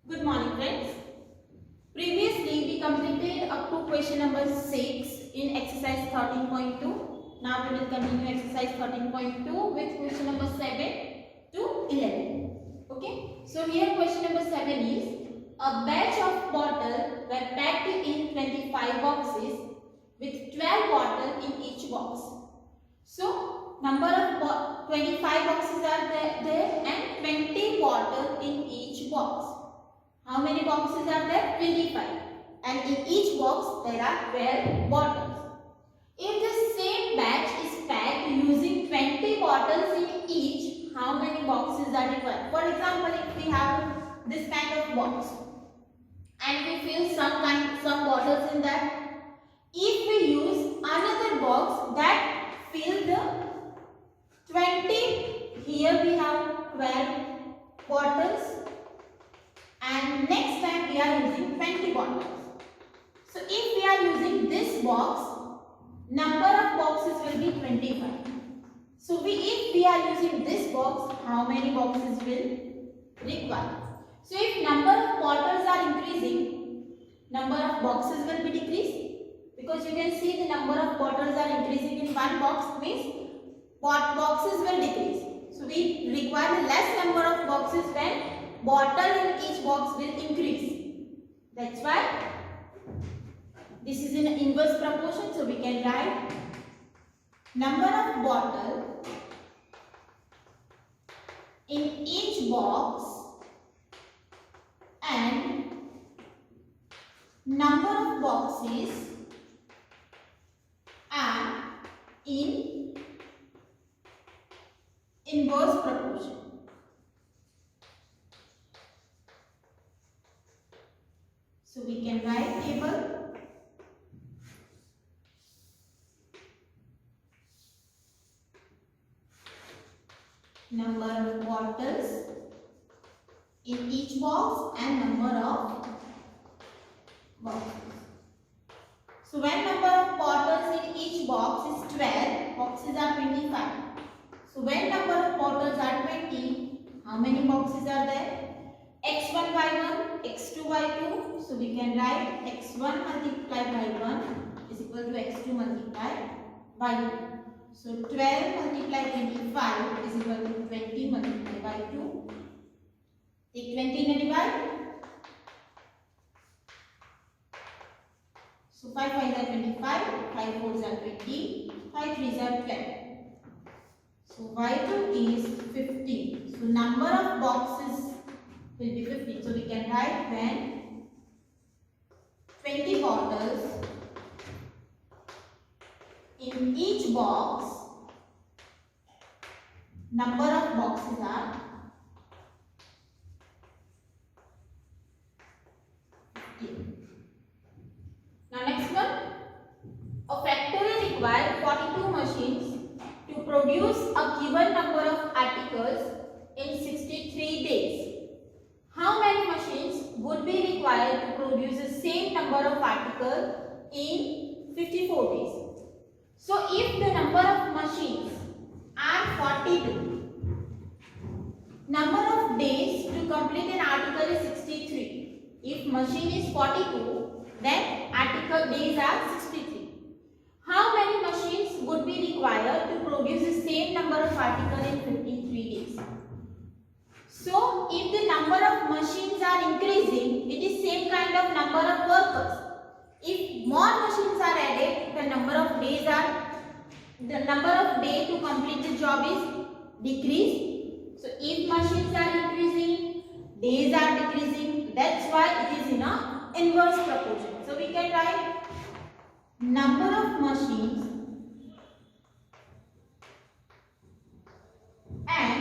Good morning, friends. Previously, we completed up to question number 6 in exercise 13.2. Now, we will continue exercise 13.2 with question number 7 to 11. Okay. So, here question number 7 is a batch of bottles were packed in 25 boxes with 12 bottles in each box. So, number of 25 boxes are there and 20 bottles in each box. How many boxes are there? 25. And in each box there are 12 bottles. If the same batch is packed using 20 bottles in each, how many boxes are required? For example, if we have this kind of box and we fill some bottles in that, if we use another box that fill the 20, here we have 12 bottles. And next time we are using 20 bottles. So if we are using this box, number of boxes will be 25. So if we are using this box, how many boxes will require? So if number of bottles are increasing, number of boxes will be decreased. Because you can see the number of bottles are increasing in one box means boxes will decrease. So we require less number of boxes when bottle in each box will increase. That's why this is in inverse proportion. So we can write number of bottle in each box and number of boxes are in inverse proportion. So we can write table number of bottles in each box and number of boxes. So when number of bottles in each box is 12, boxes are 25. So when number of bottles are 20, how many boxes are there? x1 by 1, x2 by 2. So we can write x1 multiplied by 1 is equal to x2 multiplied by 2. So 12 multiplied 25 is equal to 20 multiplied by 2. Take 20 and divide. So 5 5 are 25, 5 4s are 20, 5 3s are 12. So y2 is 15. So number of boxes will be 15. So we can write when 20 bottles in each box, number of boxes are 15. Now next one, a factory requires 42 machines to produce a given number of articles in 63 days. How many machines would be required to produce the same number of articles in 54 days? So if the number of machines are 42, number of days to complete an article is 63. If machine is 42, then article days are 63. How many machines would be required to produce the same number of articles in 53 days? So, if the number of machines are increasing, it is same kind of number of workers. If more machines are added, the number of days to complete the job is decreased. So, if machines are increasing, days are decreasing. That's why it is in a inverse proportion. So, we can write number of machines and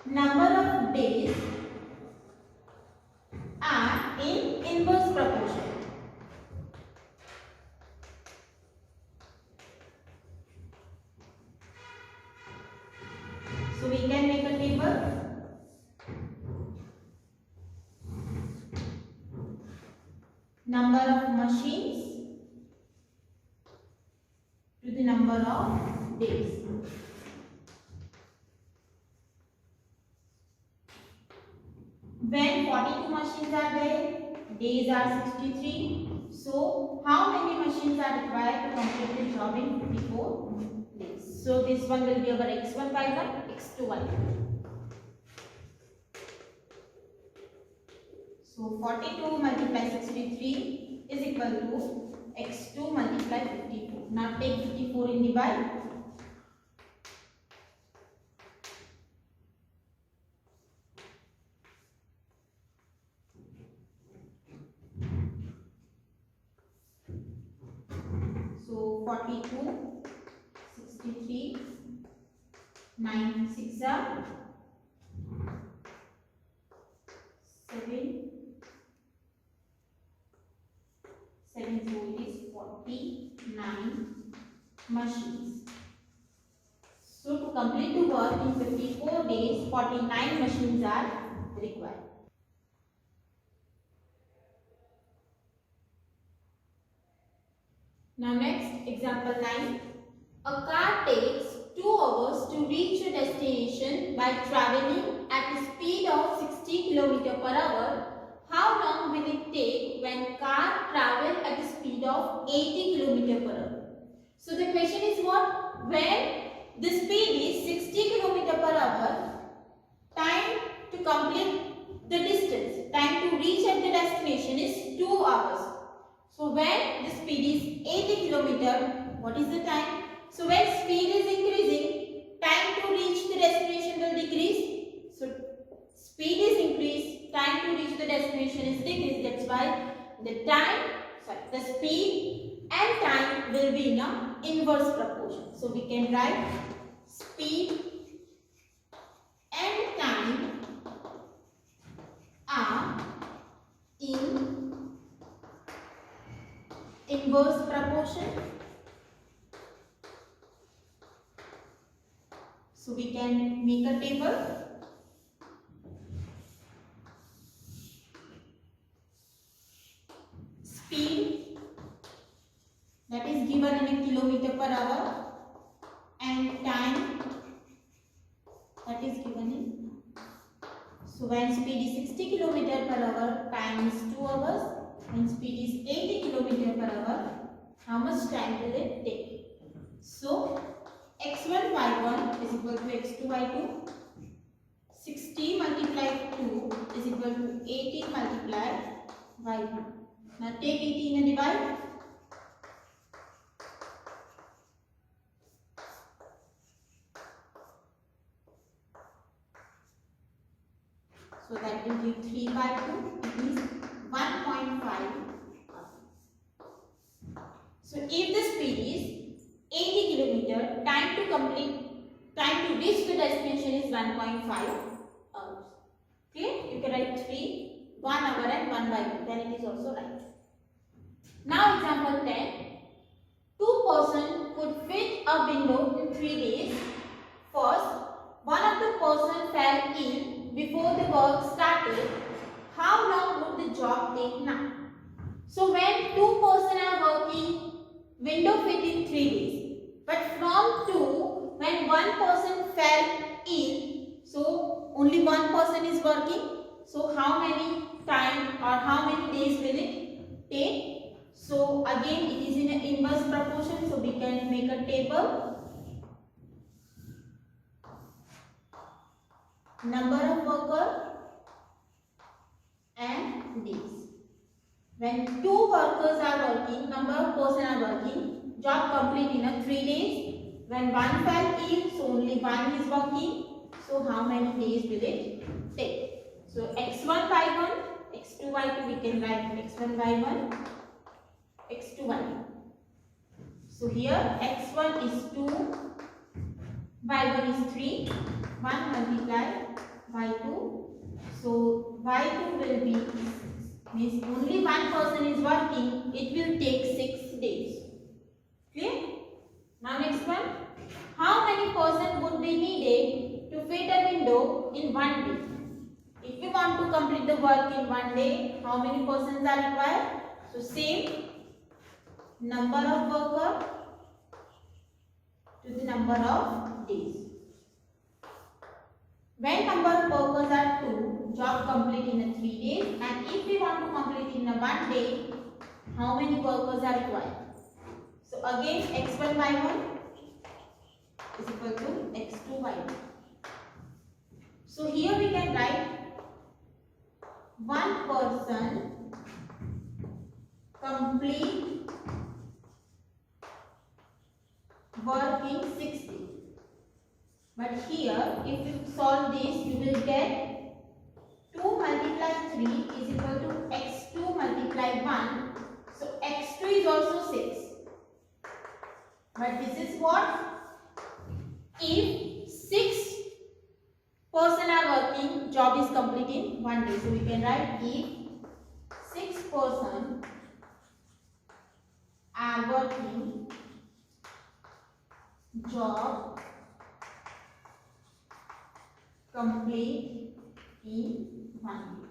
number of days are in inverse proportion. So we can make a table. Number of machines to the number of days. When 42 machines are there, days are 63. So how many machines are required to complete the job in 54 days? So this one will be our x1 y1, x2 y2. So 42 multiply 63 is equal to x2 multiply 54. Now take 54 and divide. So 42, 63, 9 6 are 7, 7 so it is 49 machines. So to complete the work in 54 days, 49 machines are required. Now next, example 9. A car takes 2 hours to reach a destination by traveling at a speed of 60 km per hour. How long will it take when car travel at a speed of 80 km per hour? So the question is what? When the speed is 60 km per hour, time to complete the distance, time to reach at the destination is 2 hours. So when the speed is 80 km, what is the time? So when speed is increasing, time to reach the destination will decrease. So speed is increased, time to reach the destination is decreased. That's why the speed and time will be in a inverse proportion. So we can write speed and time are in inverse proportion. So we can make a table. Speed that is given in a kilometer per hour and time that is given in. So when speed is 60 km per hour, time is 2 hours. When speed is 80 km per hour, how much time will it take? So x1 y1 is equal to x2 y2. 60 multiplied 2 is equal to 80 multiplied y1. Now take 18 and divide. So that will give 3 by 2. It means 1.5. So if the speed is 80 km, time to reach the destination is 1.5 hours. Okay, you can write 3, 1 hour and 1 by 2. Then it is also right. Now example 10. 2 persons could fit a window in 3 days. First, one of the person fell ill before the work started. How long would the job take now? So when 2 persons are working, window fit in 3 days. But from 2, when 1 person fell ill, so only 1 person is working. So how many time or how many days will it take? So again it is in an inverse proportion. So we can make a table. Number of workers and days. When 2 workers are working, number of persons are working, job complete in a 3 days. When 1 fell ill, so only 1 is working. So how many days will it take? So x1 y1, x2 y2 we can write x1 y1, x2 y2. So here x1 is 2, y1 is 3, 1 multiplied by 2. So y2 will be, means only 1 person is working, it will take 6 days. Clear? Now next one. How many persons would be needed to fit a window in 1 day? If we want to complete the work in 1 day, how many persons are required? So same number of workers to the number of days. When number of workers are 2, job complete in 3 days, and if we want to complete in 1 day, how many workers are required? So again, x1 y1 is equal to x2 y2. So here we can write one person complete work in 6 days. But here, if you solve this, you will get 2 multiply 3 is equal to x2 multiply 1. So x2 is also 6. But this is what? If 6 person are working, job is complete in 1 day. So we can write if 6 person are working, job complete in 1 day.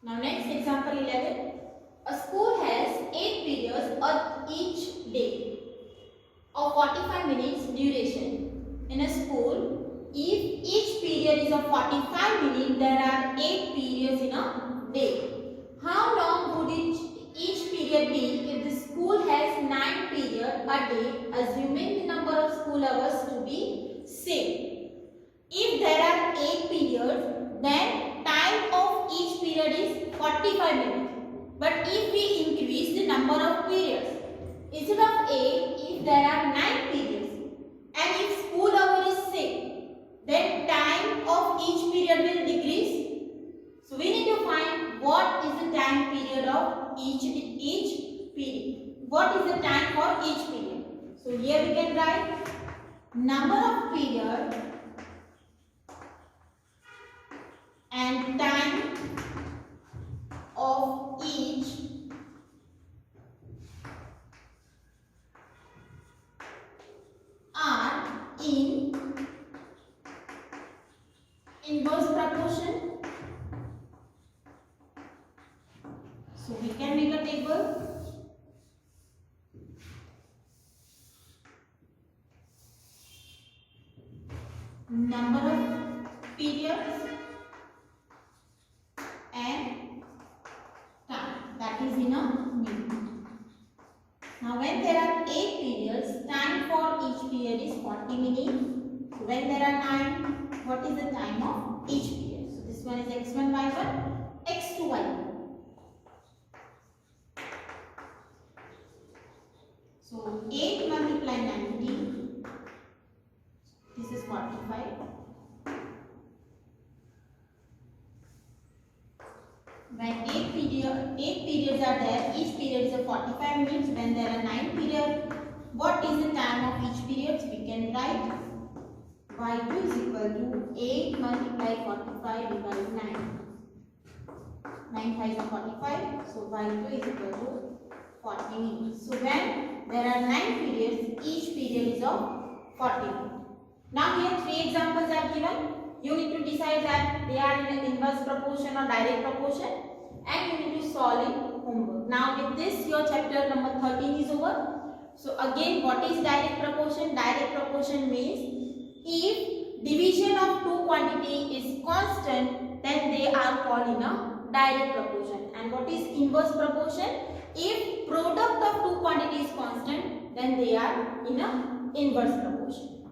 Now next example 11. A school has 8 periods on each day of 45 minutes duration. In a school, if each period is of 45 minutes, there are 8 periods in a day. How long would each period be if the school has 9 periods a day, assuming the number of school hours to be same? If there are 8 periods, then time of each period is 45 minutes. But if we increase the number of periods, instead of 8, if there are 9 periods, and if school hour is 6, then time of each period will decrease. So we need to find what is the time period of each period. What is the time for each period? So here we can write number of period and time of each are in inverse proportion. So we can make a table. Number of periods and time, that is in a minute. Now when there are 8 periods, time for each period is 40 minutes. So when there are 9, what is the time of each period? So this one is x1 y1, x2 y1. So 8 multiply 90, this is 45. When 8 periods are there, each period is of 45 minutes. When there are 9 periods, what is the time of each period? We can write y2 is equal to 8 multiply 45 divided 9. 9 5 is 45. So y2 is equal to 40 minutes. So when there are 9 periods, each period is of 40 minutes. Now here 3 examples are given. You need to decide that they are in an inverse proportion or direct proportion, and you need to solve in homework. Now with this, your chapter number 13 is over. So again, what is direct proportion? Direct proportion means if division of two quantity is constant, then they are called in a direct proportion. And what is inverse proportion? If product of two quantity is constant, then they are in a inverse proportion.